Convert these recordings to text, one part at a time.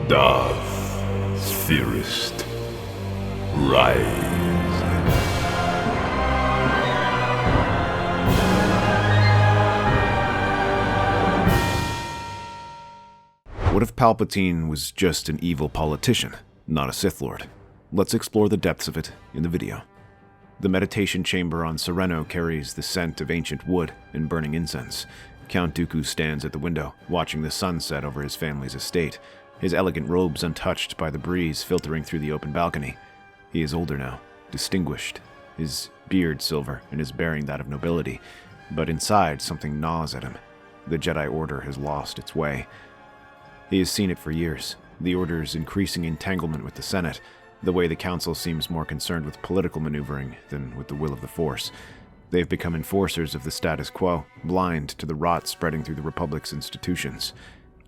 Darth, Theorist, rise. What if Palpatine was just an evil politician, not a Sith Lord? Let's explore the depths of it in the video. The meditation chamber on Serenno carries the scent of ancient wood and burning incense. Count Dooku stands at the window, watching the sun set over his family's estate, his elegant robes untouched by the breeze filtering through the open balcony. He is older now, distinguished, his beard silver and his bearing that of nobility, but inside something gnaws at him. The Jedi Order has lost its way. He has seen it for years, the Order's increasing entanglement with the Senate, the way the Council seems more concerned with political maneuvering than with the will of the Force. They have become enforcers of the status quo, blind to the rot spreading through the Republic's institutions.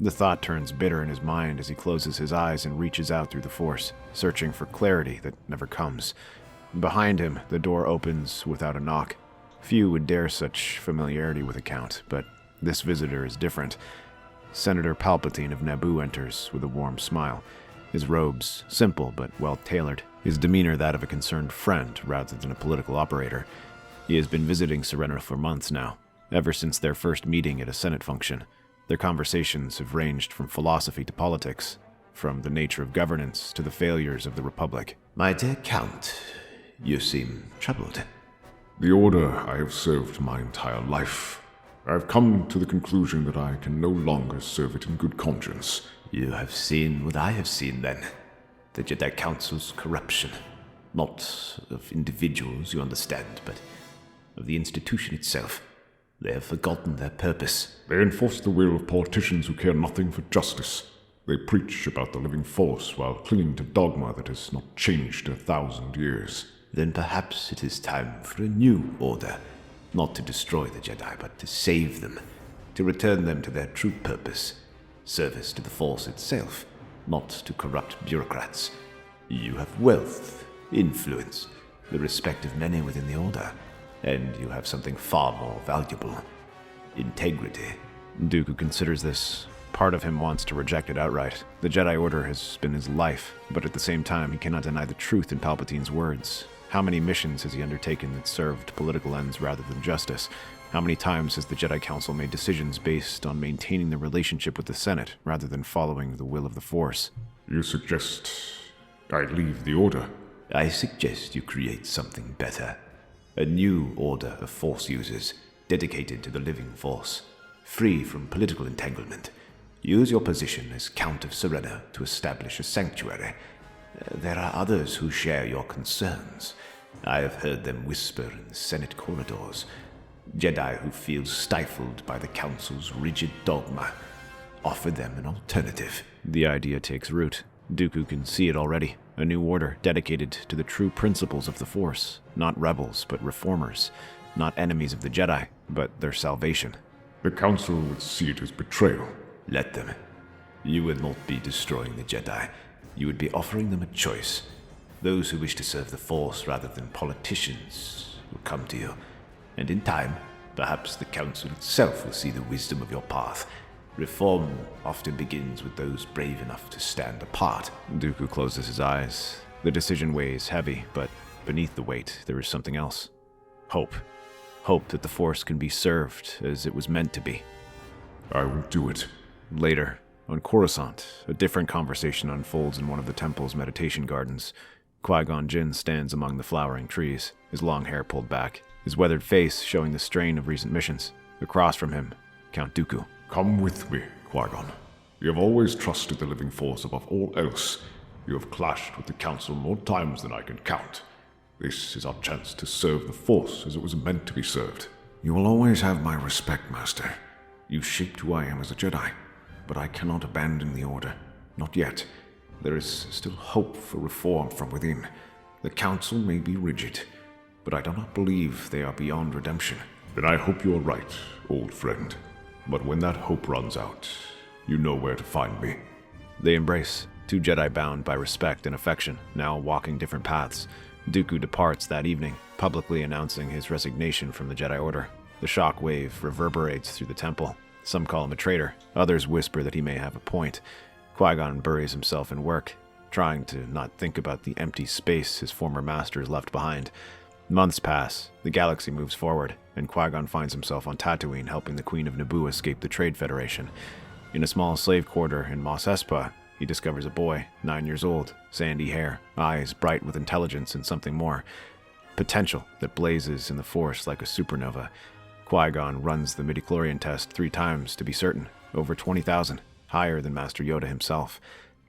The thought turns bitter in his mind as he closes his eyes and reaches out through the Force, searching for clarity that never comes. Behind him, the door opens without a knock. Few would dare such familiarity with a Count, but this visitor is different. Senator Palpatine of Naboo enters with a warm smile, his robes simple but well-tailored, his demeanor that of a concerned friend rather than a political operator. He has been visiting Serenno for months now, ever since their first meeting at a Senate function. Their conversations have ranged from philosophy to politics, from the nature of governance to the failures of the Republic. My dear Count, you seem troubled. The Order I have served my entire life. I have come to the conclusion that I can no longer serve it in good conscience. You have seen what I have seen, then. The Jedi Council's corruption. Not of individuals, you understand, but of the institution itself. They have forgotten their purpose. They enforce the will of politicians who care nothing for justice. They preach about the living force while clinging to dogma that has not changed in 1,000 years. Then perhaps it is time for a new order. Not to destroy the Jedi, but to save them. To return them to their true purpose. Service to the Force itself, not to corrupt bureaucrats. You have wealth, influence, the respect of many within the Order. And you have something far more valuable. Integrity. Dooku considers this. Part of him wants to reject it outright. The Jedi Order has been his life, but at the same time he cannot deny the truth in Palpatine's words. How many missions has he undertaken that served political ends rather than justice? How many times has the Jedi Council made decisions based on maintaining the relationship with the Senate rather than following the will of the Force? You suggest I leave the Order? I suggest you create something better. A new order of Force users, dedicated to the living Force, free from political entanglement. Use your position as Count of Serenno to establish a sanctuary. There are others who share your concerns. I have heard them whisper in the Senate corridors. Jedi who feel stifled by the Council's rigid dogma. Offer them an alternative. The idea takes root. Dooku can see it already. A new order dedicated to the true principles of the Force. Not rebels, but reformers. Not enemies of the Jedi, but their salvation. The Council would see it as betrayal. Let them. You would not be destroying the Jedi. You would be offering them a choice. Those who wish to serve the Force rather than politicians will come to you. And in time, perhaps the Council itself will see the wisdom of your path. Reform often begins with those brave enough to stand apart. Dooku closes his eyes. The decision weighs heavy, but beneath the weight, there is something else. Hope. Hope that the Force can be served as it was meant to be. I will do it. Later, on Coruscant, a different conversation unfolds in one of the temple's meditation gardens. Qui-Gon Jinn stands among the flowering trees, his long hair pulled back, his weathered face showing the strain of recent missions. Across from him, Count Dooku. Come with me, Qui-Gon. You have always trusted the living Force above all else. You have clashed with the Council more times than I can count. This is our chance to serve the Force as it was meant to be served. You will always have my respect, Master. You shaped who I am as a Jedi, but I cannot abandon the Order. Not yet. There is still hope for reform from within. The Council may be rigid, but I do not believe they are beyond redemption. Then I hope you are right, old friend. But when that hope runs out, you know where to find me. They embrace, two Jedi bound by respect and affection, now walking different paths. Dooku departs that evening, publicly announcing his resignation from the Jedi Order. The shock wave reverberates through the temple. Some call him a traitor, others whisper that he may have a point. Qui-Gon buries himself in work, trying to not think about the empty space his former masters left behind. Months pass, the galaxy moves forward, and Qui-Gon finds himself on Tatooine helping the Queen of Naboo escape the Trade Federation. In a small slave quarter in Mos Espa, he discovers a boy, 9 years old, sandy hair, eyes bright with intelligence and something more. Potential that blazes in the Force like a supernova. Qui-Gon runs the midichlorian test 3 times to be certain, over 20,000, higher than Master Yoda himself.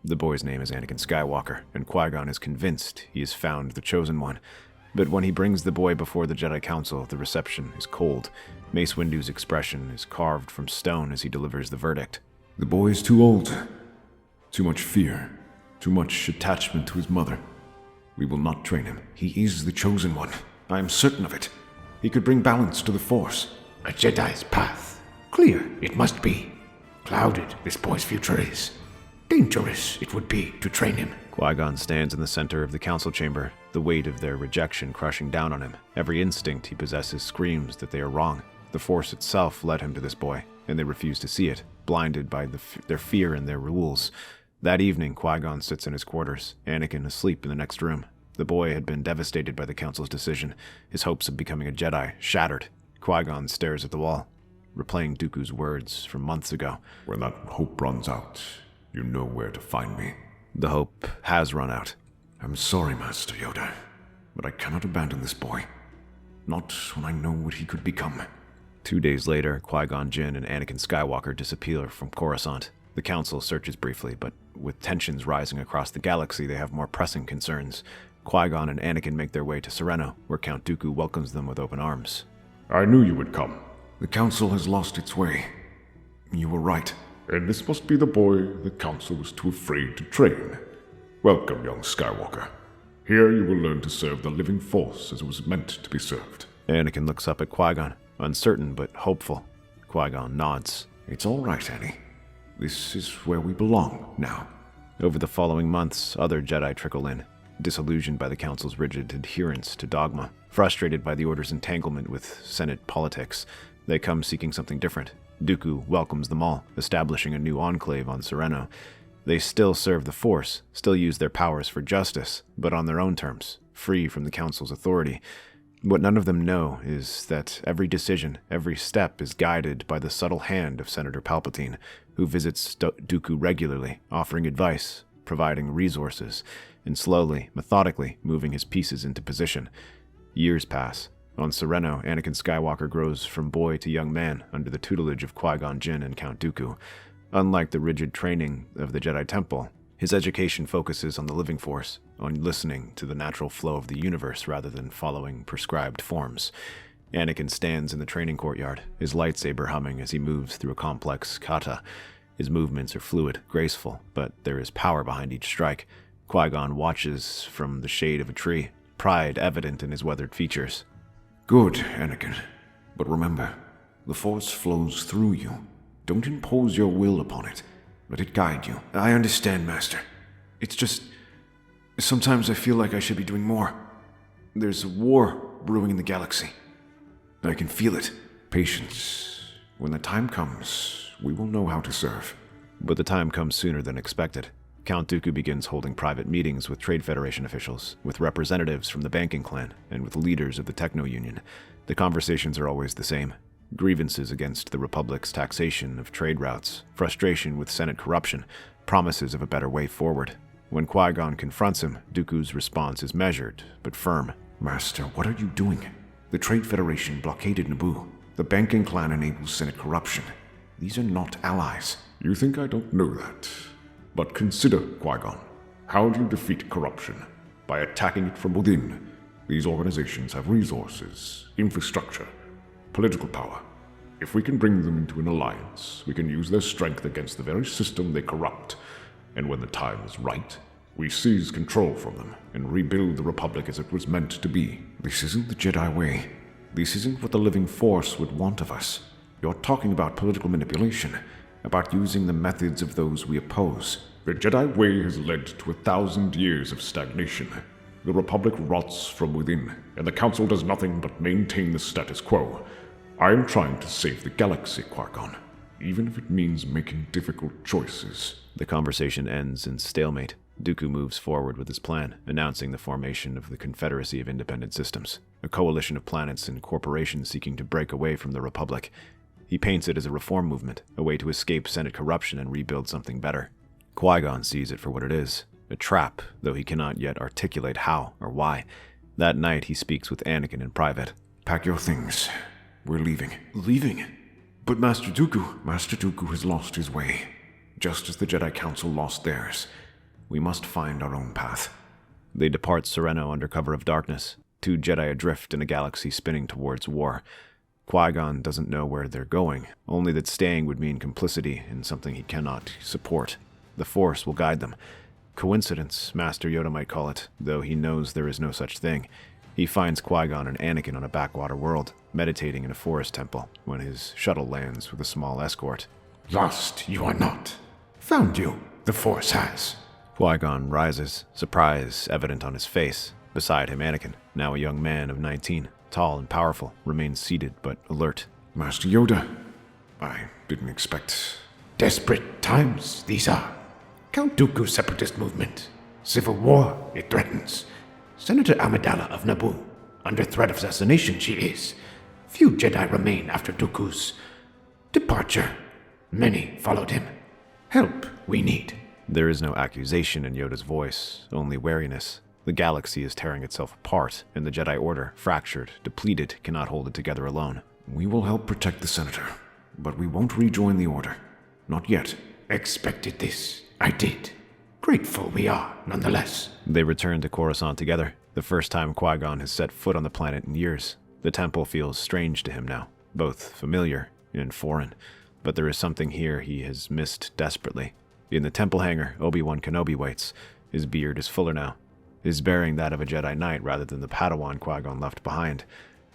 The boy's name is Anakin Skywalker, and Qui-Gon is convinced he has found the Chosen One. But when he brings the boy before the Jedi Council, the reception is cold. Mace Windu's expression is carved from stone as he delivers the verdict. The boy is too old. Too much fear. Too much attachment to his mother. We will not train him. He is the Chosen One. I am certain of it. He could bring balance to the Force. A Jedi's path. Clear it must be. Clouded this boy's future is. Dangerous it would be to train him. Qui-Gon stands in the center of the council chamber, the weight of their rejection crushing down on him. Every instinct he possesses screams that they are wrong. The Force itself led him to this boy, and they refuse to see it, blinded by their fear and their rules. That evening, Qui-Gon sits in his quarters, Anakin asleep in the next room. The boy had been devastated by the Council's decision, his hopes of becoming a Jedi shattered. Qui-Gon stares at the wall, replaying Dooku's words from months ago. When that hope runs out, you know where to find me. The hope has run out. I'm sorry, Master Yoda, but I cannot abandon this boy. Not when I know what he could become. 2 days later, Qui-Gon Jinn and Anakin Skywalker disappear from Coruscant. The Council searches briefly, but with tensions rising across the galaxy, they have more pressing concerns. Qui-Gon and Anakin make their way to Serenno, where Count Dooku welcomes them with open arms. I knew you would come. The Council has lost its way. You were right. And this must be the boy the Council was too afraid to train. Welcome, young Skywalker. Here you will learn to serve the living Force as it was meant to be served. Anakin looks up at Qui-Gon, uncertain but hopeful. Qui-Gon nods. It's all right, Annie. This is where we belong now. Over the following months, other Jedi trickle in, disillusioned by the Council's rigid adherence to dogma. Frustrated by the Order's entanglement with Senate politics, they come seeking something different. Dooku welcomes them all, establishing a new enclave on Serenno. They still serve the Force, still use their powers for justice, but on their own terms, free from the Council's authority. What none of them know is that every decision, every step is guided by the subtle hand of Senator Palpatine, who visits Dooku regularly, offering advice, providing resources, and slowly, methodically moving his pieces into position. Years pass. On Serenno, Anakin Skywalker grows from boy to young man under the tutelage of Qui-Gon Jinn and Count Dooku. Unlike the rigid training of the Jedi Temple, his education focuses on the living Force, on listening to the natural flow of the universe rather than following prescribed forms. Anakin stands in the training courtyard, his lightsaber humming as he moves through a complex kata. His movements are fluid, graceful, but there is power behind each strike. Qui-Gon watches from the shade of a tree, pride evident in his weathered features. Good, Anakin. But remember, the Force flows through you. Don't impose your will upon it. Let it guide you. I understand, Master. It's just... sometimes I feel like I should be doing more. There's a war brewing in the galaxy. I can feel it. Patience. When the time comes, we will know how to serve. But the time comes sooner than expected. Count Dooku begins holding private meetings with Trade Federation officials, with representatives from the banking clan, and with leaders of the Techno Union. The conversations are always the same. Grievances against the Republic's taxation of trade routes, frustration with Senate corruption, promises of a better way forward. When Qui-Gon confronts him, Dooku's response is measured, but firm. Master, what are you doing? The Trade Federation blockaded Naboo. The banking clan enables Senate corruption. These are not allies. You think I don't know that? But consider, Qui-Gon, how do you defeat corruption? By attacking it from within. These organizations have resources, infrastructure, political power. If we can bring them into an alliance, we can use their strength against the very system they corrupt. And when the time is right, we seize control from them and rebuild the Republic as it was meant to be. This isn't the Jedi way. This isn't what the living Force would want of us. You're talking about political manipulation, about using the methods of those we oppose. The Jedi way has led to 1,000 years of stagnation. The Republic rots from within, and the Council does nothing but maintain the status quo. I am trying to save the galaxy, Qui-Gon. even if it means making difficult choices. The conversation ends in stalemate. Dooku moves forward with his plan, announcing the formation of the Confederacy of Independent Systems, a coalition of planets and corporations seeking to break away from the Republic. He paints it as a reform movement, a way to escape Senate corruption and rebuild something better. Qui-Gon sees it for what it is, a trap, though he cannot yet articulate how or why. That night, he speaks with Anakin in private. Pack your things. We're leaving. Leaving? But Master Dooku has lost his way, just as the Jedi Council lost theirs. We must find our own path. They depart Serenno under cover of darkness, 2 Jedi adrift in a galaxy spinning towards war. Qui-Gon doesn't know where they're going, only that staying would mean complicity in something he cannot support. The Force will guide them. Coincidence, Master Yoda might call it, though he knows there is no such thing. He finds Qui-Gon and Anakin on a backwater world, meditating in a forest temple, when his shuttle lands with a small escort. Lost you are not. Found you, the Force has. Qui-Gon rises, surprise evident on his face. Beside him, Anakin, now a young man of 19, tall and powerful, remains seated but alert. Master Yoda, I didn't expect... Desperate times, these are. Count Dooku's separatist movement. Civil war, it threatens. Senator Amidala of Naboo, under threat of assassination she is. Few Jedi remain after Dooku's departure. Many followed him. Help we need. There is no accusation in Yoda's voice, only wariness. The galaxy is tearing itself apart, and the Jedi Order, fractured, depleted, cannot hold it together alone. We will help protect the Senator, but we won't rejoin the Order. Not yet. Expected this. I did. Grateful we are, nonetheless. They return to Coruscant together, the first time Qui-Gon has set foot on the planet in years. The temple feels strange to him now, both familiar and foreign. But there is something here he has missed desperately. In the temple hangar, Obi-Wan Kenobi waits. His beard is fuller now, his bearing that of a Jedi Knight rather than the Padawan Qui-Gon left behind.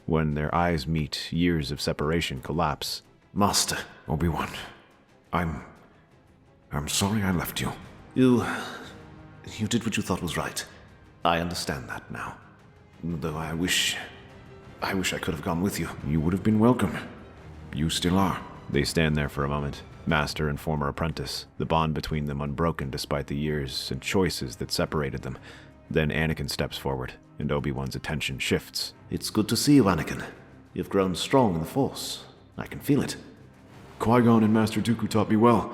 When their eyes meet, years of separation collapse. Master, Obi-Wan, I'm sorry I left you. You did what you thought was right. I understand that now. Though I wish I could have gone with you. You would have been welcome. You still are. They stand there for a moment, master and former apprentice, the bond between them unbroken despite the years and choices that separated them. Then Anakin steps forward, and Obi-Wan's attention shifts. It's good to see you, Anakin. You've grown strong in the Force. I can feel it. Qui-Gon and Master Dooku taught me well,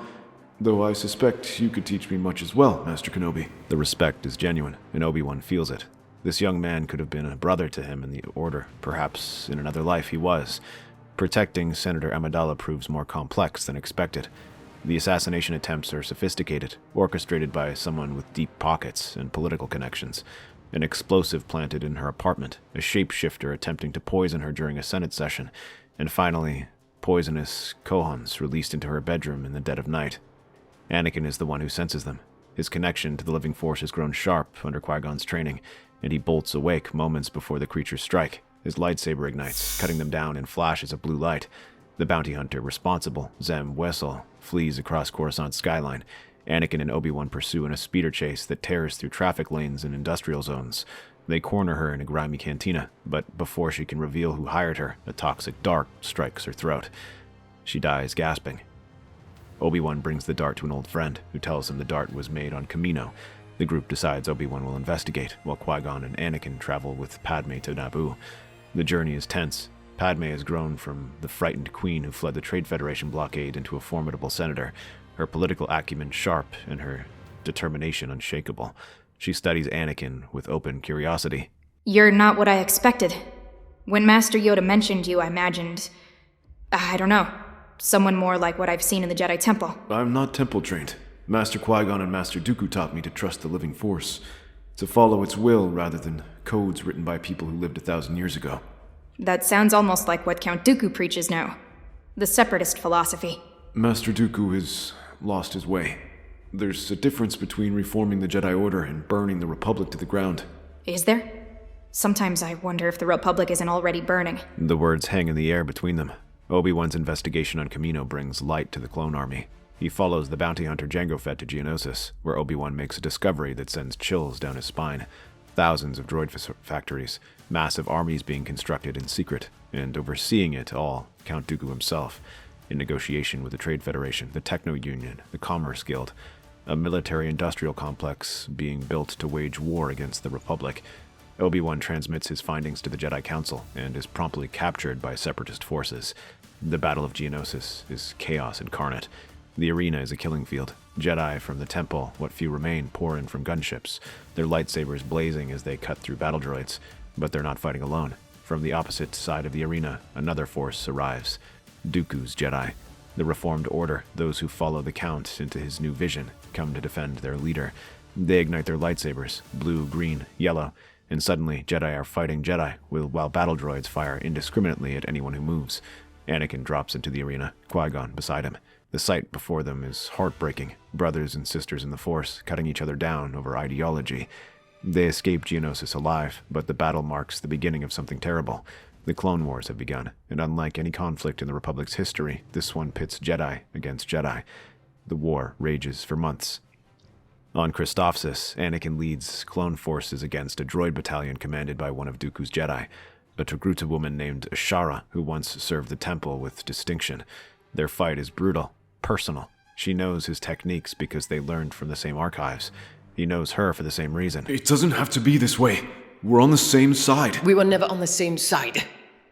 though I suspect you could teach me much as well, Master Kenobi. The respect is genuine, and Obi-Wan feels it. This young man could have been a brother to him in the Order. Perhaps in another life he was. Protecting Senator Amidala proves more complex than expected. The assassination attempts are sophisticated, orchestrated by someone with deep pockets and political connections. An explosive planted in her apartment, a shapeshifter attempting to poison her during a Senate session, and finally, poisonous Kohans released into her bedroom in the dead of night. Anakin is the one who senses them. His connection to the living force has grown sharp under Qui-Gon's training, and he bolts awake moments before the creatures strike. His lightsaber ignites, cutting them down in flashes of blue light. The bounty hunter responsible, Zem Wessel, flees across Coruscant's skyline. Anakin and Obi-Wan pursue in a speeder chase that tears through traffic lanes and industrial zones. They corner her in a grimy cantina, but before she can reveal who hired her, a toxic dart strikes her throat. She dies gasping. Obi-Wan brings the dart to an old friend, who tells him the dart was made on Kamino. The group decides Obi-Wan will investigate, while Qui-Gon and Anakin travel with Padme to Naboo. The journey is tense. Padme has grown from the frightened queen who fled the Trade Federation blockade into a formidable senator, her political acumen sharp and her determination unshakable. She studies Anakin with open curiosity. You're not what I expected. When Master Yoda mentioned you, I imagined... I don't know. Someone more like what I've seen in the Jedi Temple. I'm not temple trained. Master Qui-Gon and Master Dooku taught me to trust the living force, to follow its will rather than codes written by people who lived 1,000 years ago. That sounds almost like what Count Dooku preaches now. The separatist philosophy. Master Dooku has lost his way. There's a difference between reforming the Jedi Order and burning the Republic to the ground. Is there? Sometimes I wonder if the Republic isn't already burning. The words hang in the air between them. Obi-Wan's investigation on Kamino brings light to the clone army. He follows the bounty hunter Jango Fett to Geonosis, where Obi-Wan makes a discovery that sends chills down his spine. Thousands of droid factories, massive armies being constructed in secret, and overseeing it all, Count Dooku himself. in negotiation with the Trade Federation, the Techno Union, the Commerce Guild, a military-industrial complex being built to wage war against the Republic. Obi-Wan transmits his findings to the Jedi Council and is promptly captured by Separatist forces. The Battle of Geonosis is chaos incarnate. The arena is a killing field. Jedi from the temple, what few remain, pour in from gunships, their lightsabers blazing as they cut through battle droids. But they're not fighting alone. From the opposite side of the arena, another force arrives. Dooku's Jedi. The Reformed Order, those who follow the Count into his new vision, come to defend their leader. They ignite their lightsabers, blue, green, yellow, and suddenly Jedi are fighting Jedi, while battle droids fire indiscriminately at anyone who moves. Anakin drops into the arena, Qui-Gon beside him. The sight before them is heartbreaking. Brothers and sisters in the Force, cutting each other down over ideology. They escape Geonosis alive, but the battle marks the beginning of something terrible. The Clone Wars have begun, and unlike any conflict in the Republic's history, this one pits Jedi against Jedi. The war rages for months. On Christophsis, Anakin leads clone forces against a droid battalion commanded by one of Dooku's Jedi, a Togruta woman named Ashara, who once served the temple with distinction. Their fight is brutal, personal. She knows his techniques because they learned from the same archives. He knows her for the same reason. It doesn't have to be this way. We're on the same side. We were never on the same side.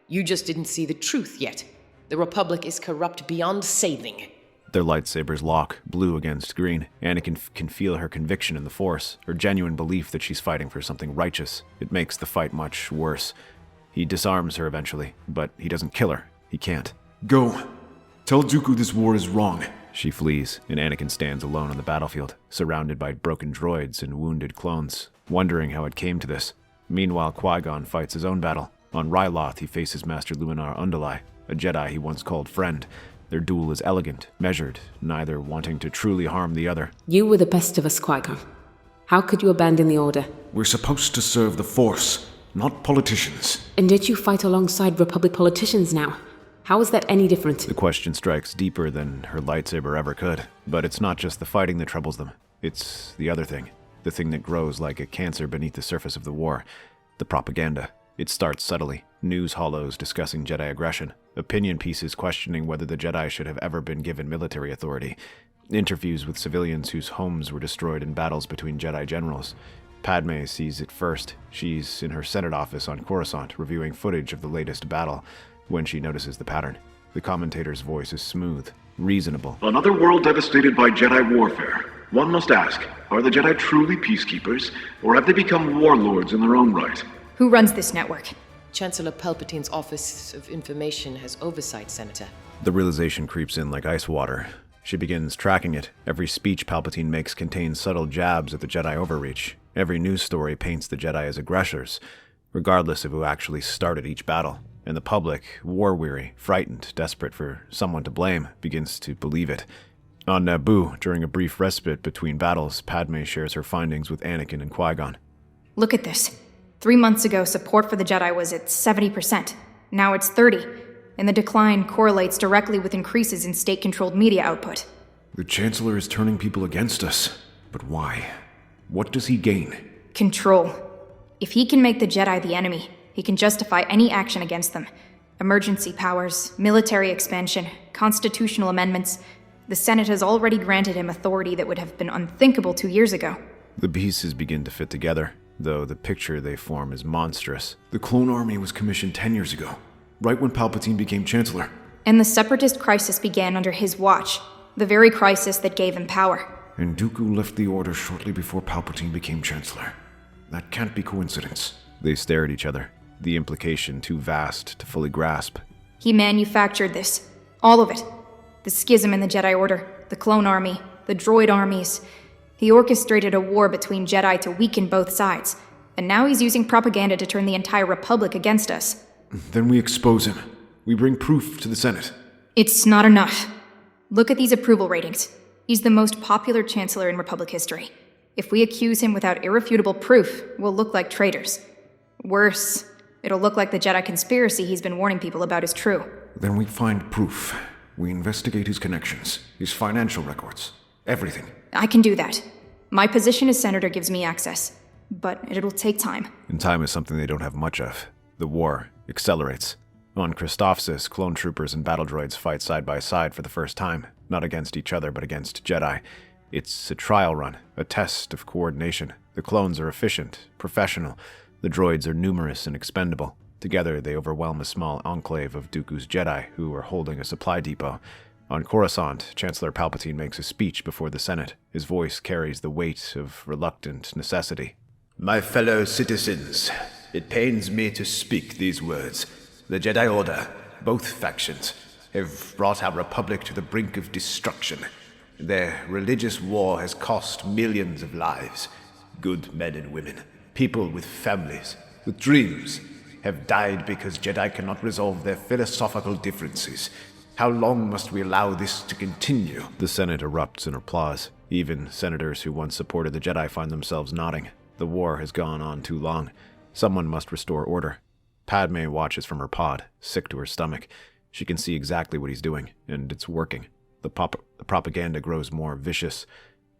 You just didn't see the truth yet. The Republic is corrupt beyond saving. Their lightsabers lock, blue against green. Anakin can feel her conviction in the Force, her genuine belief that she's fighting for something righteous. It makes the fight much worse. He disarms her eventually, but he doesn't kill her. He can't. Go. Tell Dooku this war is wrong. She flees, and Anakin stands alone on the battlefield, surrounded by broken droids and wounded clones, wondering how it came to this. Meanwhile, Qui-Gon fights his own battle. On Ryloth, he faces Master Luminar Unduli, a Jedi he once called friend. Their duel is elegant, measured, neither wanting to truly harm the other. You were the best of us, Qui-Gon. How could you abandon the Order? We're supposed to serve the Force, not politicians. And yet you fight alongside Republic politicians now. How is that any different? The question strikes deeper than her lightsaber ever could. But it's not just the fighting that troubles them. It's the other thing. The thing that grows like a cancer beneath the surface of the war. The propaganda. It starts subtly. News hollows discussing Jedi aggression. Opinion pieces questioning whether the Jedi should have ever been given military authority. Interviews with civilians whose homes were destroyed in battles between Jedi generals. Padme sees it first. She's in her Senate office on Coruscant, reviewing footage of the latest battle, when she notices the pattern. The commentator's voice is smooth, reasonable. Another world devastated by Jedi warfare. One must ask, are the Jedi truly peacekeepers, or have they become warlords in their own right? Who runs this network? Chancellor Palpatine's Office of Information has oversight, Senator. The realization creeps in like ice water. She begins tracking it. Every speech Palpatine makes contains subtle jabs at the Jedi overreach. Every news story paints the Jedi as aggressors, regardless of who actually started each battle. And the public, war-weary, frightened, desperate for someone to blame, begins to believe it. On Naboo, during a brief respite between battles, Padme shares her findings with Anakin and Qui-Gon. Look at this. 3 months ago, support for the Jedi was at 70%. Now it's 30%, and the decline correlates directly with increases in state-controlled media output. The Chancellor is turning people against us. But why? What does he gain? Control. If he can make the Jedi the enemy, he can justify any action against them. Emergency powers, military expansion, constitutional amendments. The Senate has already granted him authority that would have been unthinkable 2 years ago. The pieces begin to fit together, though the picture they form is monstrous. The clone army was commissioned 10 years ago, right when Palpatine became Chancellor. And the Separatist crisis began under his watch, the very crisis that gave him power. And Dooku left the Order shortly before Palpatine became Chancellor. That can't be coincidence. They stare at each other, the implication too vast to fully grasp. He manufactured this. All of it. The schism in the Jedi Order, the clone army, the droid armies. He orchestrated a war between Jedi to weaken both sides. And now he's using propaganda to turn the entire Republic against us. Then we expose him. We bring proof to the Senate. It's not enough. Look at these approval ratings. He's the most popular Chancellor in Republic history. If we accuse him without irrefutable proof, we'll look like traitors. Worse, it'll look like the Jedi conspiracy he's been warning people about is true. Then we find proof. We investigate his connections, his financial records, everything. I can do that. My position as senator gives me access, but it'll take time. And time is something they don't have much of. The war accelerates. On Christophsis, clone troopers and battle droids fight side by side for the first time, not against each other but against Jedi. It's a trial run, a test of coordination. The clones are efficient, professional. The droids are numerous and expendable. Together, they overwhelm a small enclave of Dooku's Jedi, who are holding a supply depot. On Coruscant, Chancellor Palpatine makes a speech before the Senate. His voice carries the weight of reluctant necessity. My fellow citizens, it pains me to speak these words. The Jedi Order, both factions, have brought our Republic to the brink of destruction. Their religious war has cost millions of lives. Good men and women, people with families, with dreams, have died because Jedi cannot resolve their philosophical differences. How long must we allow this to continue? The Senate erupts in applause. Even senators who once supported the Jedi find themselves nodding. The war has gone on too long. Someone must restore order. Padme watches from her pod, sick to her stomach. She can see exactly what he's doing, and it's working. The propaganda grows more vicious.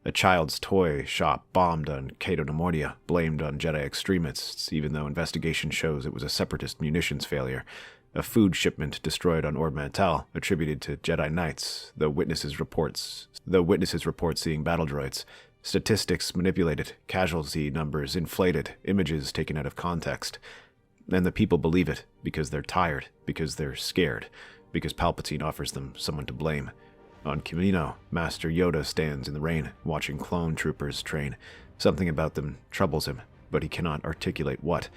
A child's toy shop bombed on Cato Nemoidia, blamed on Jedi extremists, even though investigation shows it was a separatist munitions failure. A food shipment destroyed on Ord Mantell, attributed to Jedi Knights, though witnesses report seeing battle droids. Statistics manipulated, casualty numbers inflated, images taken out of context. And the people believe it, because they're tired, because they're scared, because Palpatine offers them someone to blame. On Kamino, Master Yoda stands in the rain, watching clone troopers train. Something about them troubles him, but he cannot articulate what.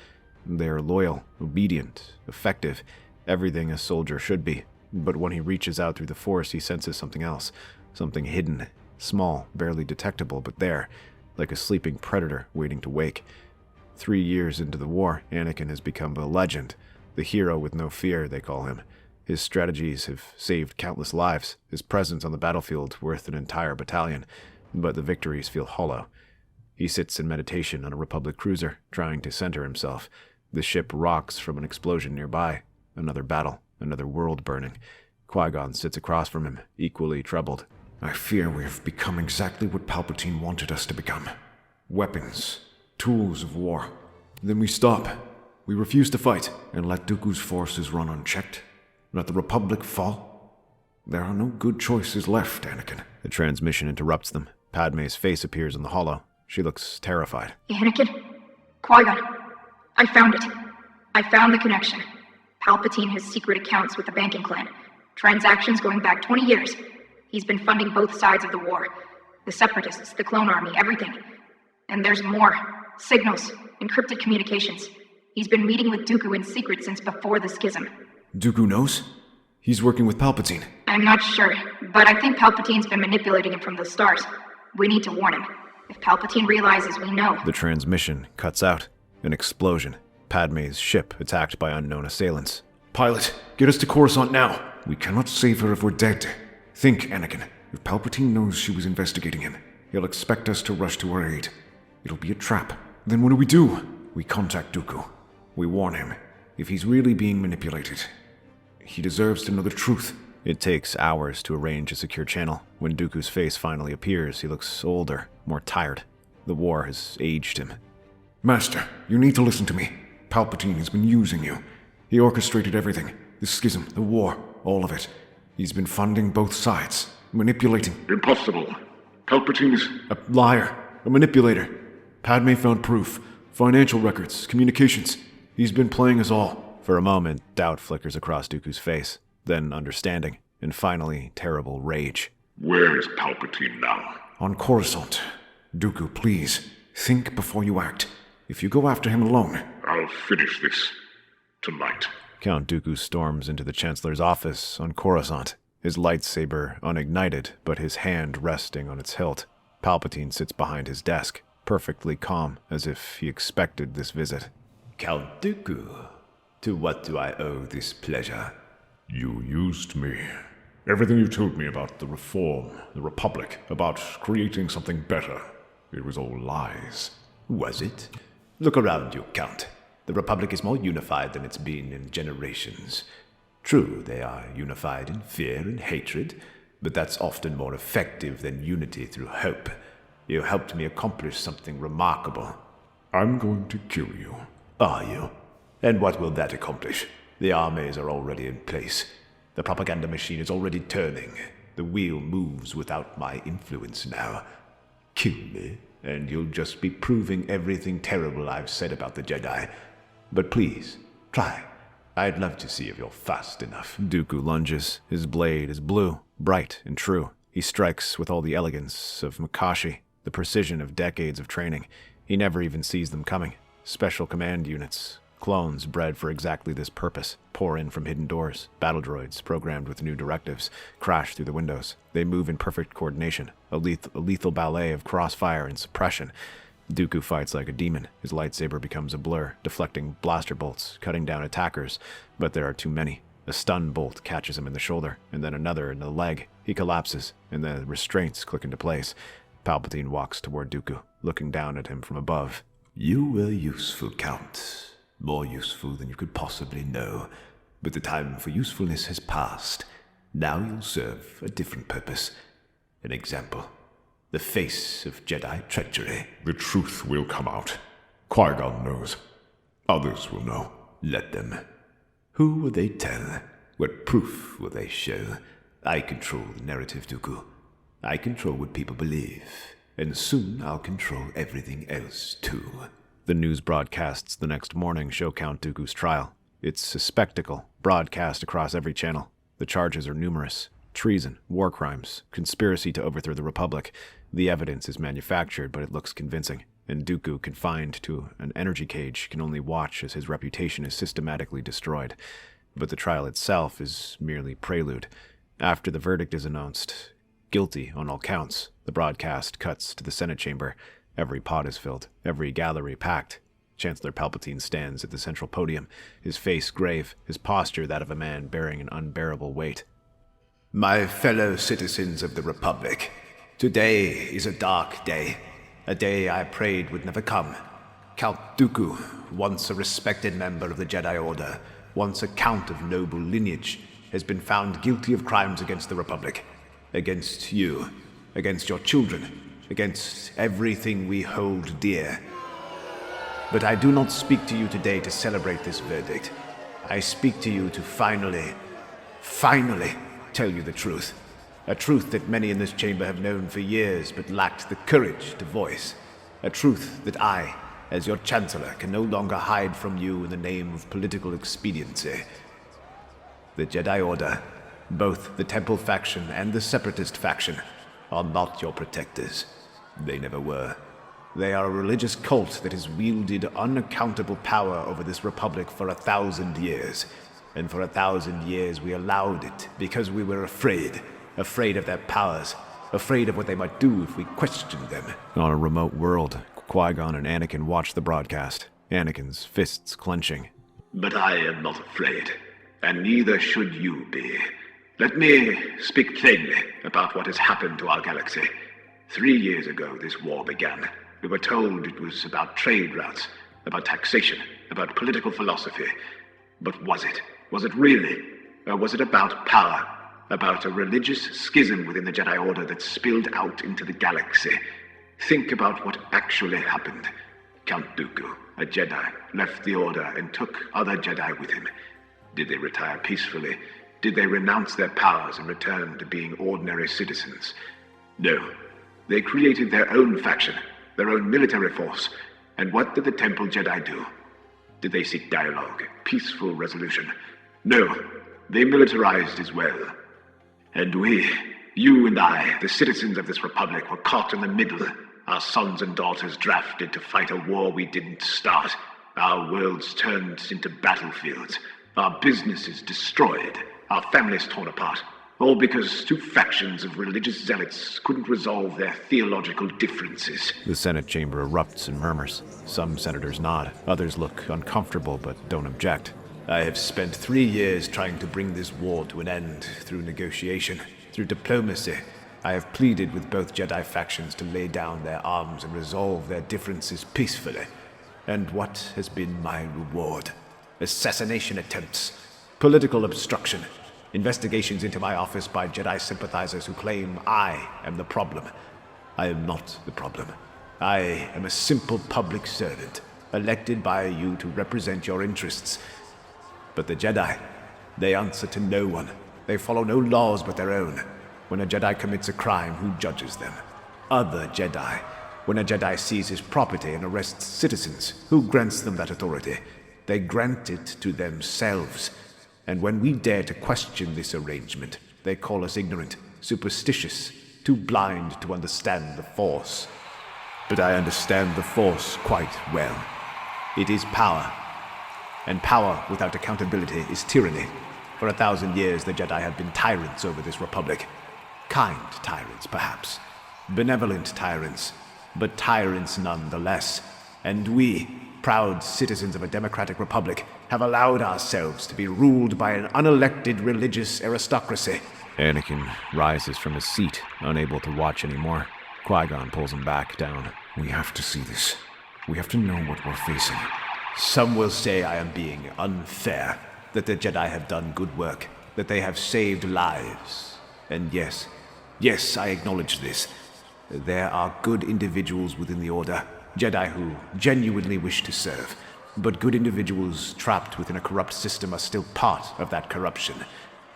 They're loyal, obedient, effective, everything a soldier should be. But when he reaches out through the Force, he senses something else, something hidden, small, barely detectable, but there, like a sleeping predator waiting to wake. 3 years into the war, Anakin has become a legend. The hero with no fear, they call him. His strategies have saved countless lives, his presence on the battlefield worth an entire battalion, but the victories feel hollow. He sits in meditation on a Republic cruiser, trying to center himself. The ship rocks from an explosion nearby. Another battle, another world burning. Qui-Gon sits across from him, equally troubled. I fear we have become exactly what Palpatine wanted us to become. Weapons, tools of war. Then we stop. We refuse to fight and let Dooku's forces run unchecked. Let the Republic fall. There are no good choices left, Anakin. The transmission interrupts them. Padme's face appears in the holo. She looks terrified. Anakin? Qui-Gon? I found it. I found the connection. Palpatine has secret accounts with the banking clan. Transactions going back 20 years. He's been funding both sides of the war. The Separatists, the Clone Army, everything. And there's more. Signals, encrypted communications. He's been meeting with Dooku in secret since before the schism. Dooku knows? He's working with Palpatine. I'm not sure, but I think Palpatine's been manipulating him from the start. We need to warn him. If Palpatine realizes we know... The transmission cuts out. An explosion. Padme's ship attacked by unknown assailants. Pilot, get us to Coruscant now. We cannot save her if we're dead. Think, Anakin. If Palpatine knows she was investigating him, he'll expect us to rush to her aid. It'll be a trap. Then what do? We contact Dooku. We warn him. If he's really being manipulated, he deserves to know the truth. It takes hours to arrange a secure channel. When Dooku's face finally appears, he looks older, more tired. The war has aged him. Master, you need to listen to me. Palpatine has been using you. He orchestrated everything. The schism, the war, all of it. He's been funding both sides, manipulating. Impossible. Palpatine is... A liar. A manipulator. Padme found proof. Financial records, communications. He's been playing us all. For a moment, doubt flickers across Dooku's face, then understanding, and finally, terrible rage. Where is Palpatine now? On Coruscant. Dooku, please, think before you act. If you go after him alone... I'll finish this tonight. Count Dooku storms into the Chancellor's office on Coruscant, his lightsaber unignited, but his hand resting on its hilt. Palpatine sits behind his desk, perfectly calm, as if he expected this visit. Count Dooku, to what do I owe this pleasure? You used me. Everything you told me about the Reform, the Republic, about creating something better, it was all lies. Was it? Look around you, Count. The Republic is more unified than it's been in generations. True, they are unified in fear and hatred, but that's often more effective than unity through hope. You helped me accomplish something remarkable. I'm going to kill you. Are you? And what will that accomplish? The armies are already in place. The propaganda machine is already turning. The wheel moves without my influence now. Kill me, and you'll just be proving everything terrible I've said about the Jedi. But please, try. I'd love to see if you're fast enough. Dooku lunges. His blade is blue, bright and true. He strikes with all the elegance of Makashi, the precision of decades of training. He never even sees them coming. Special command units, clones bred for exactly this purpose, pour in from hidden doors. Battle droids, programmed with new directives, crash through the windows. They move in perfect coordination, a lethal ballet of crossfire and suppression. Dooku fights like a demon. His lightsaber becomes a blur, deflecting blaster bolts, cutting down attackers. But there are too many. A stun bolt catches him in the shoulder, and then another in the leg. He collapses, and the restraints click into place. Palpatine walks toward Dooku, looking down at him from above. You were useful, Count. More useful than you could possibly know. But the time for usefulness has passed. Now you'll serve a different purpose. An example. The face of Jedi treachery. The truth will come out. Qui-Gon knows. Others will know. Let them. Who will they tell? What proof will they show? I control the narrative, Dooku. I control what people believe. And soon I'll control everything else, too. The news broadcasts the next morning show Count Dooku's trial. It's a spectacle, broadcast across every channel. The charges are numerous. Treason, war crimes, conspiracy to overthrow the Republic. The evidence is manufactured, but it looks convincing. And Dooku, confined to an energy cage, can only watch as his reputation is systematically destroyed. But the trial itself is merely prelude. After the verdict is announced, guilty on all counts, the broadcast cuts to the Senate chamber. Every pot is filled, every gallery packed. Chancellor Palpatine stands at the central podium, his face grave, his posture that of a man bearing an unbearable weight. My fellow citizens of the Republic, today is a dark day. A day I prayed would never come. Count Dooku, once a respected member of the Jedi Order, once a count of noble lineage, has been found guilty of crimes against the Republic. Against you, against your children, against everything we hold dear. But I do not speak to you today to celebrate this verdict. I speak to you to finally tell you the truth. A truth that many in this chamber have known for years but lacked the courage to voice. A truth that I, as your Chancellor, can no longer hide from you in the name of political expediency. The Jedi Order, both the Temple faction and the Separatist faction, are not your protectors. They never were. They are a religious cult that has wielded unaccountable power over this republic for 1,000 years. And for 1,000 years we allowed it because we were afraid of their powers, afraid of what they might do if we questioned them. On a remote world, Qui-Gon and Anakin watch the broadcast, Anakin's fists clenching. But I am not afraid, and neither should you be. Let me speak plainly about what has happened to our galaxy. 3 years ago, this war began. We were told it was about trade routes, about taxation, about political philosophy. But was it? Was it really? Or was it about power? About a religious schism within the Jedi Order that spilled out into the galaxy? Think about what actually happened. Count Dooku, a Jedi, left the Order and took other Jedi with him. Did they retire peacefully? Did they renounce their powers and return to being ordinary citizens? No. They created their own faction, their own military force. And what did the Temple Jedi do? Did they seek dialogue, peaceful resolution? No. They militarized as well. And we, you and I, the citizens of this republic, were caught in the middle. Our sons and daughters drafted to fight a war we didn't start. Our worlds turned into battlefields. Our businesses destroyed. Our families torn apart. All because two factions of religious zealots couldn't resolve their theological differences. The Senate chamber erupts in murmurs. Some senators nod, others look uncomfortable but don't object. I have spent 3 years trying to bring this war to an end through negotiation, through diplomacy. I have pleaded with both Jedi factions to lay down their arms and resolve their differences peacefully. And what has been my reward? Assassination attempts, political obstruction, investigations into my office by Jedi sympathizers who claim I am the problem. I am not the problem. I am a simple public servant, elected by you to represent your interests. But the Jedi, they answer to no one. They follow no laws but their own. When a Jedi commits a crime, who judges them? Other Jedi. When a Jedi seizes property and arrests citizens, who grants them that authority? They grant it to themselves. And when we dare to question this arrangement, they call us ignorant, superstitious, too blind to understand the Force. But I understand the Force quite well. It is power. And power without accountability is tyranny. For 1,000 years, the Jedi have been tyrants over this republic. Kind tyrants, perhaps. Benevolent tyrants. But tyrants nonetheless. And we, proud citizens of a democratic republic, have allowed ourselves to be ruled by an unelected religious aristocracy. Anakin rises from his seat, unable to watch anymore. Qui-Gon pulls him back down. We have to see this. We have to know what we're facing. Some will say I am being unfair, that the Jedi have done good work, that they have saved lives. And yes, I acknowledge this. There are good individuals within the Order, Jedi who genuinely wish to serve. But good individuals trapped within a corrupt system are still part of that corruption.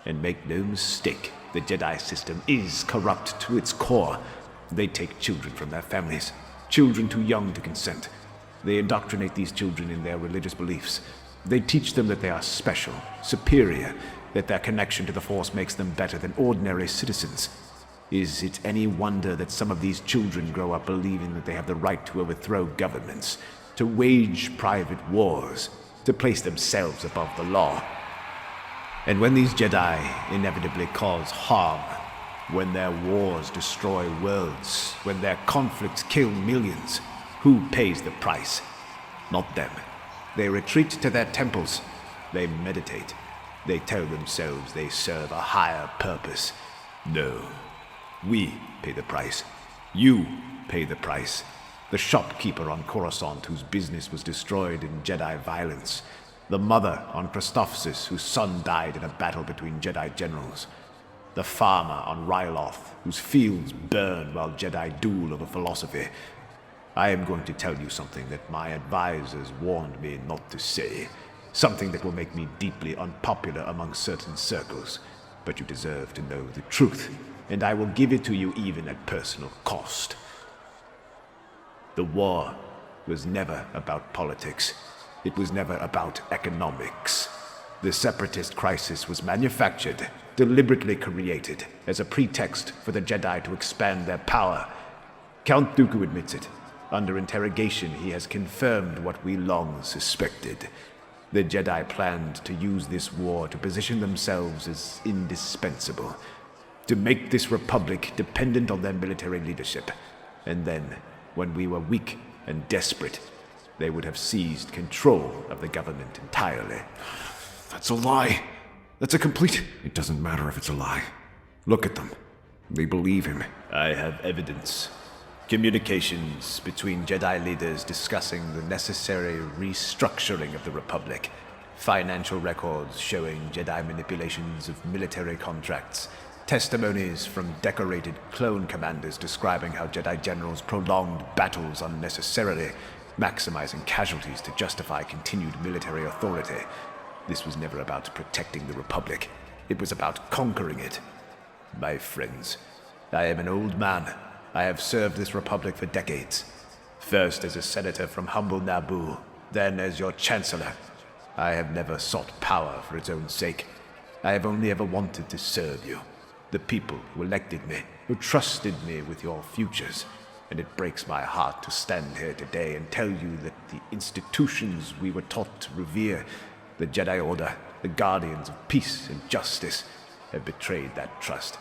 And make no mistake, the Jedi system is corrupt to its core. They take children from their families, children too young to consent. They indoctrinate these children in their religious beliefs. They teach them that they are special, superior, that their connection to the Force makes them better than ordinary citizens. Is it any wonder that some of these children grow up believing that they have the right to overthrow governments, to wage private wars, to place themselves above the law? And when these Jedi inevitably cause harm, when their wars destroy worlds, when their conflicts kill millions, who pays the price? Not them. They retreat to their temples. They meditate. They tell themselves they serve a higher purpose. No. We pay the price. You pay the price. The shopkeeper on Coruscant whose business was destroyed in Jedi violence. The mother on Christophsis whose son died in a battle between Jedi generals. The farmer on Ryloth whose fields burned while Jedi duel over philosophy. I am going to tell you something that my advisors warned me not to say. Something that will make me deeply unpopular among certain circles. But you deserve to know the truth, and I will give it to you even at personal cost. The war was never about politics. It was never about economics. The separatist crisis was manufactured, deliberately created, as a pretext for the Jedi to expand their power. Count Dooku admits it. Under interrogation, he has confirmed what we long suspected. The Jedi planned to use this war to position themselves as indispensable, to make this republic dependent on their military leadership. And then, when we were weak and desperate, they would have seized control of the government entirely. That's a lie. That's a complete... It doesn't matter if it's a lie. Look at them. They believe him. I have evidence. Communications between Jedi leaders discussing the necessary restructuring of the Republic. Financial records showing Jedi manipulations of military contracts. Testimonies from decorated clone commanders describing how Jedi generals prolonged battles unnecessarily, maximizing casualties to justify continued military authority. This was never about protecting the Republic. It was about conquering it. My friends, I am an old man. I have served this Republic for decades. First as a senator from humble Naboo, then as your chancellor. I have never sought power for its own sake. I have only ever wanted to serve you. The people who elected me, who trusted me with your futures. And it breaks my heart to stand here today and tell you that the institutions we were taught to revere, the Jedi Order, the guardians of peace and justice, have betrayed that trust.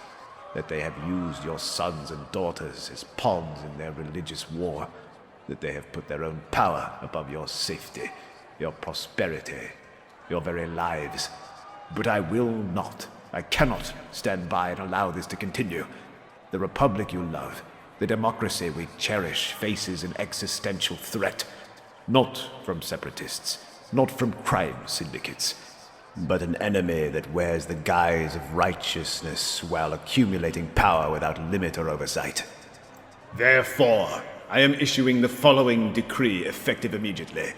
That they have used your sons and daughters as pawns in their religious war. That they have put their own power above your safety, your prosperity, your very lives. But I will not, I cannot stand by and allow this to continue. The Republic you love, the democracy we cherish, faces an existential threat. Not from separatists, not from crime syndicates, but an enemy that wears the guise of righteousness while accumulating power without limit or oversight. Therefore, I am issuing the following decree effective immediately.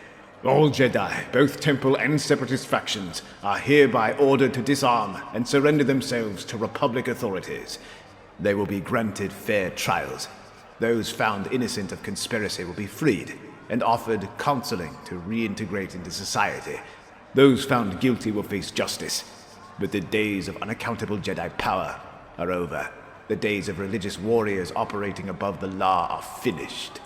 All Jedi, both Temple and Separatist factions, are hereby ordered to disarm and surrender themselves to Republic authorities. They will be granted fair trials. Those found innocent of conspiracy will be freed and offered counseling to reintegrate into society. Those found guilty will face justice. But the days of unaccountable Jedi power are over. The days of religious warriors operating above the law are finished.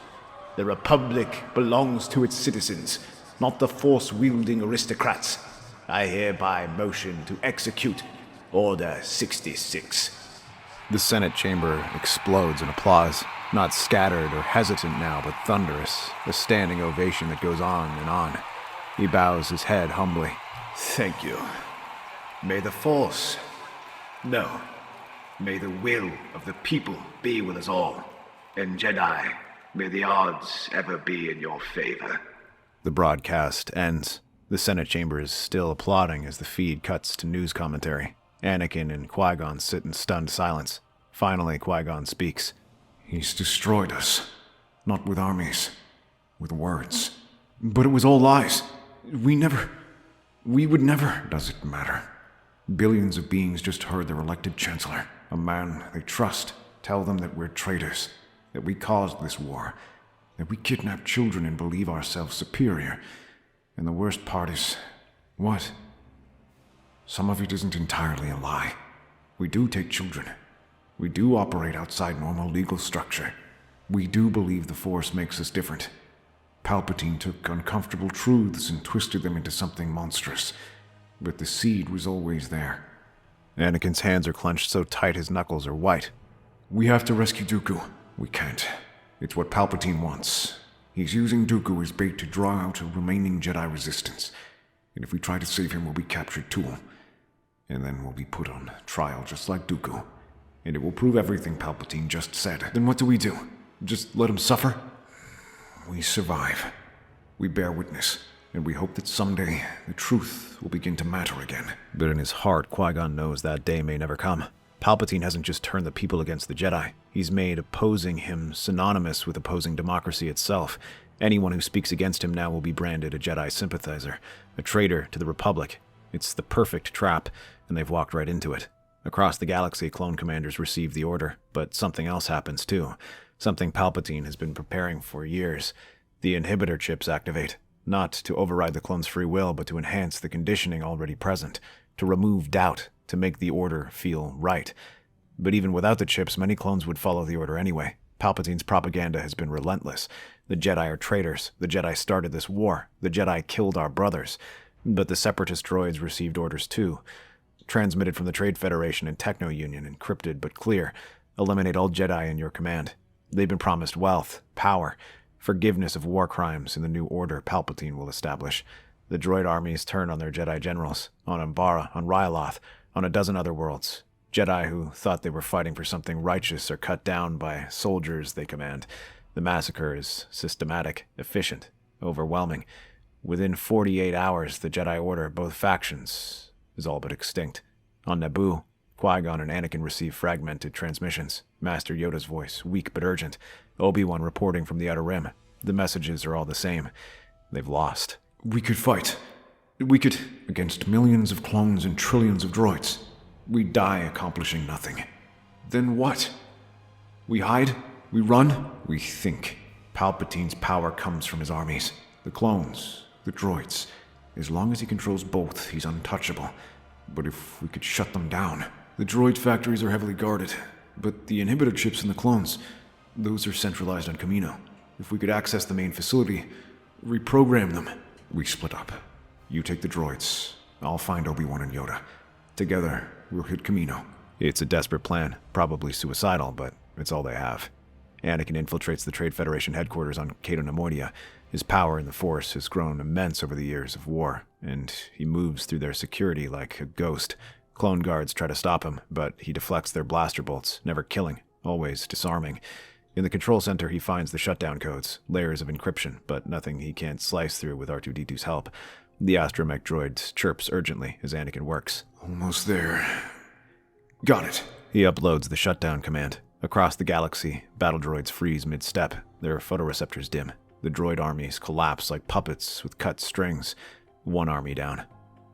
The Republic belongs to its citizens, not the force-wielding aristocrats. I hereby motion to execute Order 66. The Senate chamber explodes in applause, not scattered or hesitant now, but thunderous, a standing ovation that goes on and on. He bows his head humbly. Thank you. May the Force... No. May the will of the people be with us all. And Jedi, may the odds ever be in your favor. The broadcast ends. The Senate chamber is still applauding as the feed cuts to news commentary. Anakin and Qui-Gon sit in stunned silence. Finally, Qui-Gon speaks. He's destroyed us. Not with armies, with words. But it was all lies. We would never. Does it matter? Billions of beings just heard their elected chancellor, a man they trust, tell them that we're traitors, that we caused this war, that we kidnap children and believe ourselves superior. And the worst part is, what? Some of it isn't entirely a lie. We do take children. We do operate outside normal legal structure. We do believe the Force makes us different. Palpatine took uncomfortable truths and twisted them into something monstrous. But the seed was always there. Anakin's hands are clenched so tight his knuckles are white. We have to rescue Dooku. We can't. It's what Palpatine wants. He's using Dooku as bait to draw out a remaining Jedi resistance. And if we try to save him, we'll be captured too. And then we'll be put on trial just like Dooku. And it will prove everything Palpatine just said. Then what do we do? Just let him suffer? We survive. We bear witness. And we hope that someday the truth will begin to matter again. But in his heart, Qui-Gon knows that day may never come. Palpatine hasn't just turned the people against the Jedi. He's made opposing him synonymous with opposing democracy itself. Anyone who speaks against him now will be branded a Jedi sympathizer, a traitor to the Republic. It's the perfect trap, and they've walked right into it. Across the galaxy, clone commanders receive the order, but something else happens too. Something Palpatine has been preparing for years. The inhibitor chips activate. Not to override the clone's free will, but to enhance the conditioning already present, to remove doubt, to make the order feel right. But even without the chips, many clones would follow the order anyway. Palpatine's propaganda has been relentless. The Jedi are traitors. The Jedi started this war. The Jedi killed our brothers. But the Separatist droids received orders too. Transmitted from the Trade Federation and Techno Union, encrypted but clear. Eliminate all Jedi in your command. They've been promised wealth, power, forgiveness of war crimes in the new order Palpatine will establish. The droid armies turn on their Jedi generals, on Umbara, on Ryloth, on a dozen other worlds. Jedi who thought they were fighting for something righteous are cut down by soldiers they command. The massacre is systematic, efficient, overwhelming. Within 48 hours, the Jedi Order, both factions, is all but extinct. On Naboo, Qui-Gon and Anakin receive fragmented transmissions. Master Yoda's voice, weak but urgent. Obi-Wan reporting from the Outer Rim. The messages are all the same. They've lost. We could fight. We could, against millions of clones and trillions of droids. We die accomplishing nothing. Then what? We hide? We run? We think. Palpatine's power comes from his armies. The clones, the droids. As long as he controls both, he's untouchable. But if we could shut them down... The droid factories are heavily guarded, but the inhibitor chips and the clones, those are centralized on Kamino. If we could access the main facility, reprogram them. We split up. You take the droids. I'll find Obi-Wan and Yoda. Together, we'll hit Kamino. It's a desperate plan, probably suicidal, but it's all they have. Anakin infiltrates the Trade Federation headquarters on Cato Nemoidia. His power in the Force has grown immense over the years of war, and he moves through their security like a ghost. Clone guards try to stop him, but he deflects their blaster bolts, never killing, always disarming. In the control center, he finds the shutdown codes, layers of encryption, but nothing he can't slice through with R2-D2's help. The astromech droid chirps urgently as Anakin works. Almost there. Got it. He uploads the shutdown command. Across the galaxy, battle droids freeze mid-step, their photoreceptors dim. The droid armies collapse like puppets with cut strings. One army down.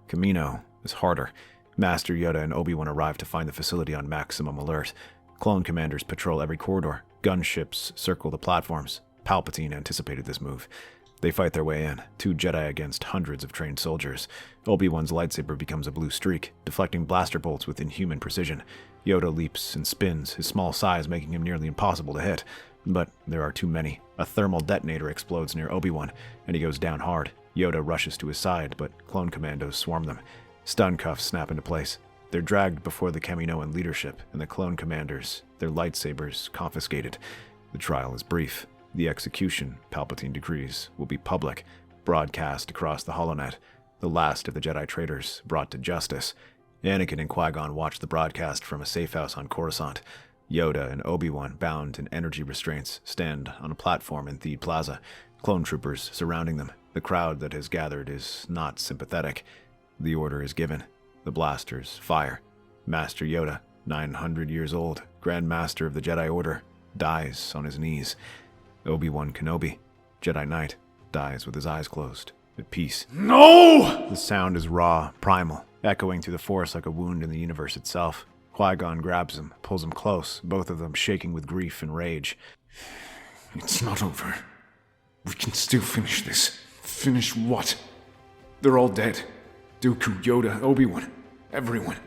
Kamino is harder. Master Yoda and Obi-Wan arrive to find the facility on maximum alert. Clone commanders patrol every corridor. Gunships circle the platforms. Palpatine anticipated this move. They fight their way in, 2 Jedi against hundreds of trained soldiers. Obi-Wan's lightsaber becomes a blue streak, deflecting blaster bolts with inhuman precision. Yoda leaps and spins, his small size making him nearly impossible to hit. But there are too many. A thermal detonator explodes near Obi-Wan, and he goes down hard. Yoda rushes to his side, but clone commandos swarm them. Stun cuffs snap into place. They're dragged before the Kaminoan leadership and the clone commanders, their lightsabers confiscated. The trial is brief. The execution, Palpatine decrees, will be public, broadcast across the holonet. The last of the Jedi traitors brought to justice. Anakin and Qui-Gon watch the broadcast from a safe house on Coruscant. Yoda and Obi-Wan, bound in energy restraints, stand on a platform in Theed Plaza, clone troopers surrounding them. The crowd that has gathered is not sympathetic. The order is given. The blasters fire. Master Yoda, 900 years old, Grand Master of the Jedi Order, dies on his knees. Obi-Wan Kenobi, Jedi Knight, dies with his eyes closed, at peace. No! The sound is raw, primal, echoing through the Force like a wound in the universe itself. Qui-Gon grabs him, pulls him close, both of them shaking with grief and rage. It's not over. We can still finish this. Finish what? They're all dead. Dooku, Yoda, Obi-Wan, everyone.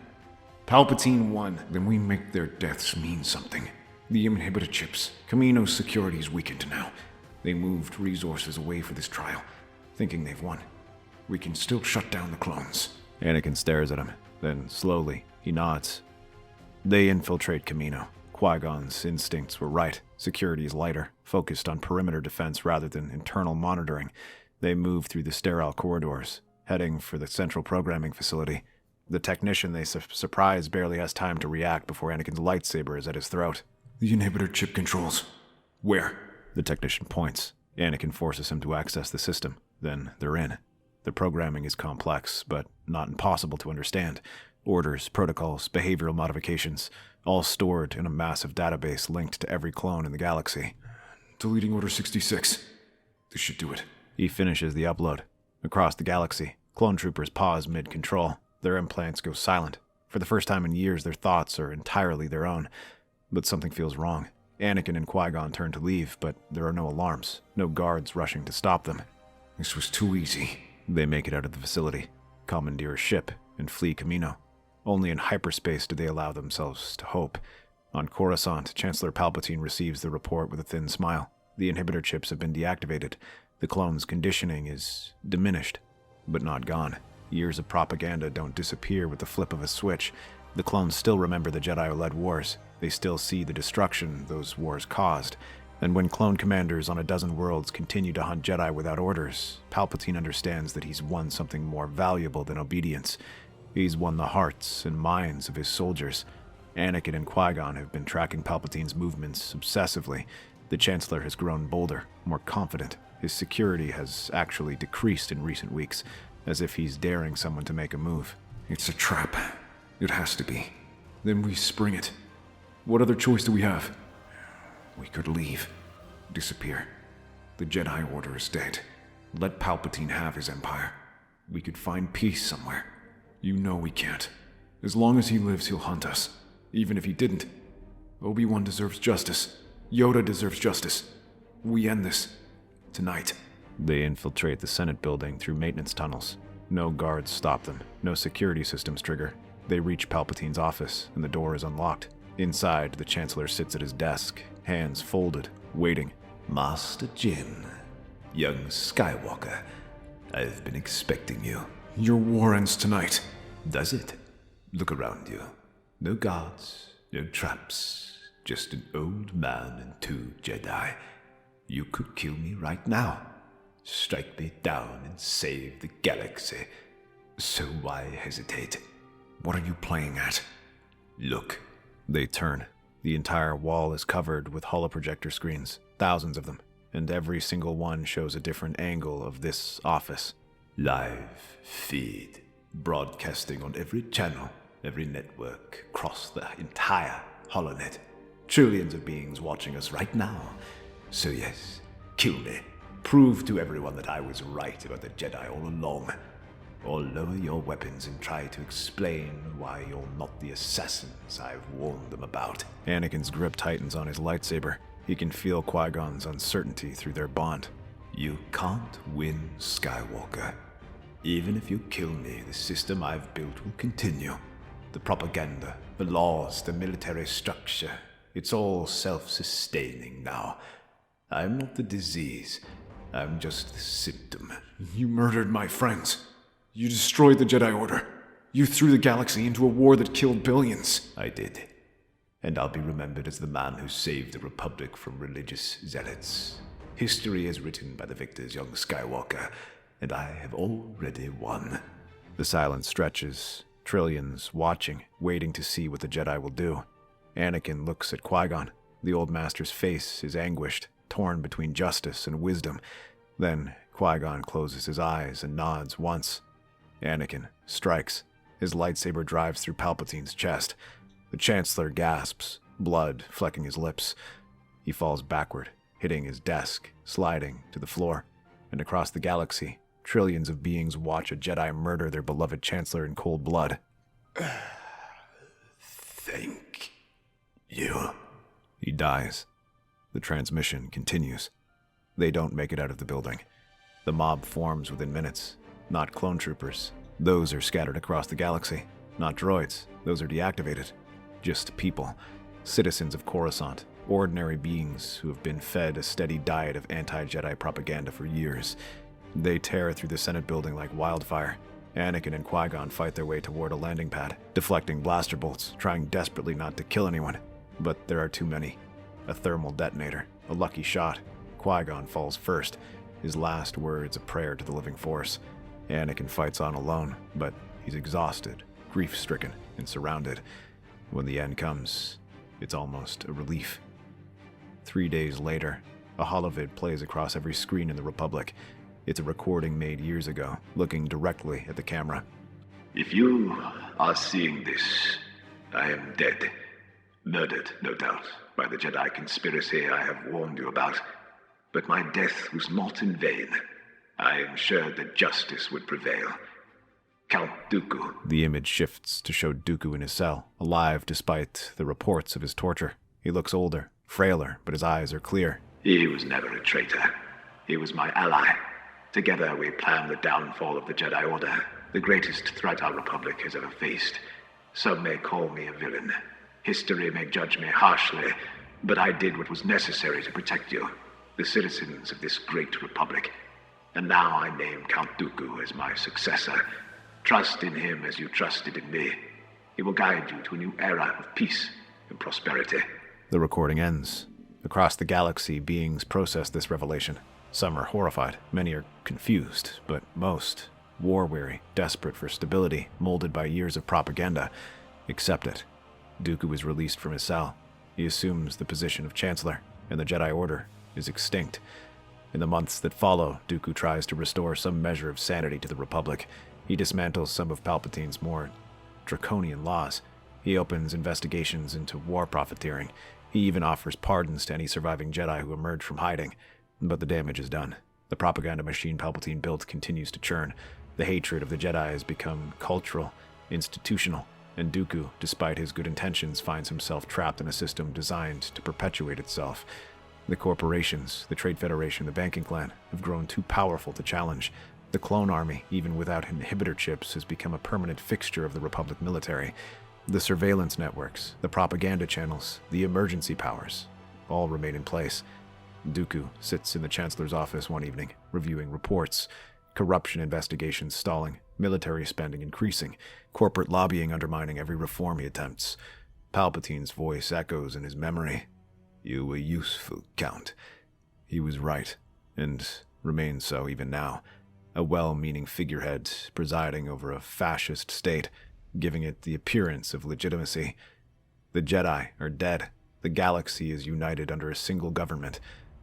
Palpatine won. Then we make their deaths mean something. The inhibitor chips. Kamino's security is weakened now. They moved resources away for this trial, thinking they've won. We can still shut down the clones. Anakin stares at him, then slowly, he nods. They infiltrate Kamino. Qui-Gon's instincts were right. Security is lighter, focused on perimeter defense rather than internal monitoring. They move through the sterile corridors, heading for the central programming facility. The technician they surprise barely has time to react before Anakin's lightsaber is at his throat. The inhibitor chip controls. Where? The technician points. Anakin forces him to access the system. Then they're in. The programming is complex, but not impossible to understand. Orders, protocols, behavioral modifications, all stored in a massive database linked to every clone in the galaxy. Deleting Order 66. This should do it. He finishes the upload. Across the galaxy, clone troopers pause mid-control. Their implants go silent. For the first time in years, their thoughts are entirely their own. But something feels wrong. Anakin and Qui-Gon turn to leave, but there are no alarms, no guards rushing to stop them. This was too easy. They make it out of the facility, commandeer a ship, and flee Kamino. Only in hyperspace do they allow themselves to hope. On Coruscant, Chancellor Palpatine receives the report with a thin smile. The inhibitor chips have been deactivated. The clone's conditioning is diminished, but not gone. Years of propaganda don't disappear with the flip of a switch. The clones still remember the Jedi-led wars. They still see the destruction those wars caused. And when clone commanders on a dozen worlds continue to hunt Jedi without orders, Palpatine understands that he's won something more valuable than obedience. He's won the hearts and minds of his soldiers. Anakin and Qui-Gon have been tracking Palpatine's movements obsessively. The Chancellor has grown bolder, more confident. His security has actually decreased in recent weeks, as if he's daring someone to make a move. It's a trap. It has to be. Then we spring it. What other choice do we have? We could leave. Disappear. The Jedi Order is dead. Let Palpatine have his empire. We could find peace somewhere. You know we can't. As long as he lives, he'll hunt us. Even if he didn't. Obi-Wan deserves justice. Yoda deserves justice. We end this. Tonight. They infiltrate the Senate building through maintenance tunnels. No guards stop them. No security systems trigger. They reach Palpatine's office, and the door is unlocked. Inside, the Chancellor sits at his desk, hands folded, waiting. Master Jin, young Skywalker, I've been expecting you. Your war ends tonight. Does it? Look around you. No guards, no traps, just an old man and 2 Jedi. You could kill me right now. Strike me down and save the galaxy. So why hesitate? What are you playing at? Look. They turn. The entire wall is covered with holoprojector screens, thousands of them, and every single one shows a different angle of this office. Live feed, broadcasting on every channel, every network, across the entire holonet. Trillions of beings watching us right now. So yes, kill me. prove to everyone that I was right about the Jedi all along. Or lower your weapons and try to explain why you're not the assassins I've warned them about. Anakin's grip tightens on his lightsaber. He can feel Qui-Gon's uncertainty through their bond. You can't win, Skywalker. Even if you kill me, the system I've built will continue. The propaganda, the laws, the military structure, it's all self-sustaining now. I'm not the disease. I'm just the symptom. You murdered my friends. You destroyed the Jedi Order. You threw the galaxy into a war that killed billions. I did. And I'll be remembered as the man who saved the Republic from religious zealots. History is written by the victors, young Skywalker, and I have already won. The silence stretches, trillions watching, waiting to see what the Jedi will do. Anakin looks at Qui-Gon. The old master's face is anguished, torn between justice and wisdom. Then Qui-Gon closes his eyes and nods once. Anakin strikes. His lightsaber drives through Palpatine's chest. The Chancellor gasps, blood flecking his lips. He falls backward, hitting his desk, sliding to the floor. And across the galaxy, trillions of beings watch a Jedi murder their beloved Chancellor in cold blood. Thank you. He dies. The transmission continues. They don't make it out of the building. The mob forms within minutes. Not clone troopers. Those are scattered across the galaxy. Not droids. Those are deactivated. Just people. Citizens of Coruscant. Ordinary beings who have been fed a steady diet of anti-Jedi propaganda for years. They tear through the Senate building like wildfire. Anakin and Qui-Gon fight their way toward a landing pad, deflecting blaster bolts, trying desperately not to kill anyone. But there are too many. A thermal detonator. A lucky shot. Qui-Gon falls first. His last words a prayer to the living force. Anakin fights on alone, but he's exhausted, grief-stricken, and surrounded. When the end comes, it's almost a relief. 3 days later, a holovid plays across every screen in the Republic. It's a recording made years ago, looking directly at the camera. If you are seeing this, I am dead. Murdered, no doubt, by the Jedi conspiracy I have warned you about. But my death was not in vain. I ensured that justice would prevail. Count Dooku. The image shifts to show Dooku in his cell, alive despite the reports of his torture. He looks older, frailer, but his eyes are clear. He was never a traitor. He was my ally. Together we planned the downfall of the Jedi Order, the greatest threat our Republic has ever faced. Some may call me a villain. History may judge me harshly, but I did what was necessary to protect you, the citizens of this great Republic. And now I name Count Dooku as my successor. Trust in him as you trusted in me. He will guide you to a new era of peace and prosperity. The recording ends. Across the galaxy, beings process this revelation. Some are horrified, many are confused, but most, war-weary, desperate for stability, molded by years of propaganda, accept it. Dooku is released from his cell. He assumes the position of Chancellor, and the Jedi Order is extinct. In the months that follow, Dooku tries to restore some measure of sanity to the Republic. He dismantles some of Palpatine's more draconian laws. He opens investigations into war profiteering. He even offers pardons to any surviving Jedi who emerge from hiding. But the damage is done. The propaganda machine Palpatine built continues to churn. The hatred of the Jedi has become cultural, institutional, and Dooku, despite his good intentions, finds himself trapped in a system designed to perpetuate itself. The corporations, the Trade Federation, the banking clan, have grown too powerful to challenge. The clone army, even without inhibitor chips, has become a permanent fixture of the Republic military. The surveillance networks, the propaganda channels, the emergency powers, all remain in place. Dooku sits in the Chancellor's office one evening, reviewing reports. Corruption investigations stalling, military spending increasing, corporate lobbying undermining every reform he attempts. Palpatine's voice echoes in his memory. You were useful, Count. He was right, and remains so even now. A well-meaning figurehead presiding over a fascist state, giving it the appearance of legitimacy. The Jedi are dead. The galaxy is united under a single government,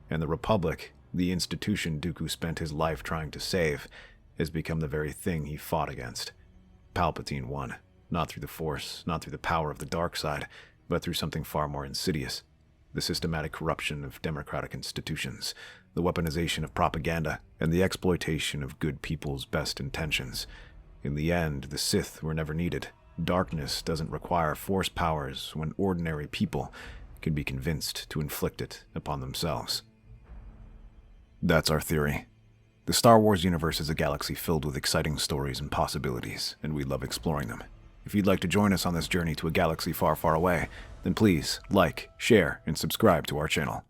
and the Republic, the institution Dooku spent his life trying to save, has become the very thing he fought against. Palpatine won, not through the Force, not through the power of the dark side, but through something far more insidious. The systematic corruption of democratic institutions, the weaponization of propaganda, and the exploitation of good people's best intentions. In the end, the Sith were never needed. Darkness doesn't require force powers when ordinary people can be convinced to inflict it upon themselves. That's our theory. The Star Wars universe is a galaxy filled with exciting stories and possibilities, and we love exploring them. If you'd like to join us on this journey to a galaxy far, far away, then please like, share, and subscribe to our channel.